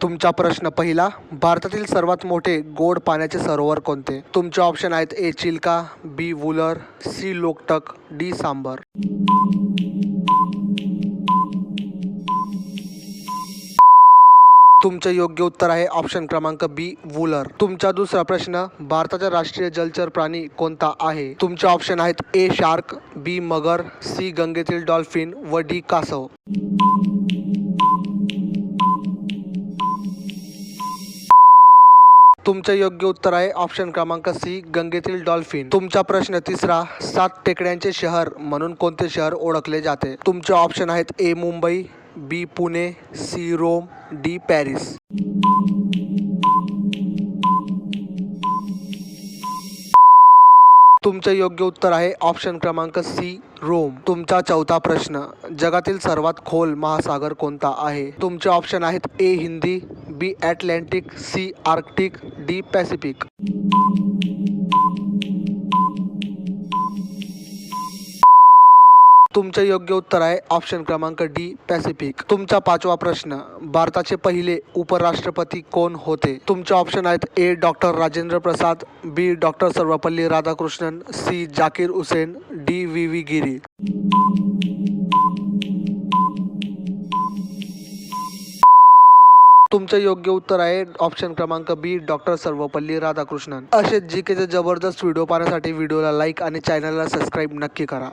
तुमचा प्रश्न पहिला, भारतातील सर्वात मोठे गोड पाण्याचे सरोवर कोणते? तुमचे ऑप्शन आहेत ए चिल्का, बी वुलर, सी लोकटक, डी सांबर. तुमचे योग्य उत्तर आहे ऑप्शन क्रमांक बी वुलर. तुमचा दुसरा प्रश्न, भारताचा राष्ट्रीय जलचर प्राणी कोणता आहे? तुमचे ऑप्शन आहेत ए शार्क, बी मगर, सी गंगेतील डॉल्फिन व डी कासव. तुमचे योग्य उत्तर आहे ऑप्शन क्रमांक सी गंगेतील डॉल्फिन. तुमचा प्रश्न तिसरा, 7 टेकड्यांचे शहर म्हणून कोणते शहर ओळखले जाते? तुमचे ऑप्शन आहेत A Mumbai, B Pune, C Rome, D Paris. तुमचे योग्य उत्तर आहे ऑप्शन क्रमांक सी रोम. तुमचा चौथा प्रश्न, जगातील सर्वात खोल महासागर कोणता आहे? तुमचे ऑप्शन आहेत A Hindi, B Atlantic, C Arctic, D Pacific. तुमचे योग्य उत्तर आहे ऑप्शन क्रमांक डी पॅसिफिक. तुमचा पाचवा प्रश्न, भारताचे पहिले उपराष्ट्रपती कोण होते? तुमचे ऑप्शन आहेत A doctor Rajendra Prasad, B doctor Sarvepalli Radhakrishnan, C Zakir Hussain, D V V Giri. तुमचे योग्य उत्तर आहे ऑप्शन क्रमांक बी डॉक्टर सर्वपल्ली राधाकृष्णन. असेच जीकेचे जबरदस्त व्हिडिओ पाहण्यासाठी व्हिडिओला लाईक आणि चॅनलला सबस्क्राईब नक्की करा.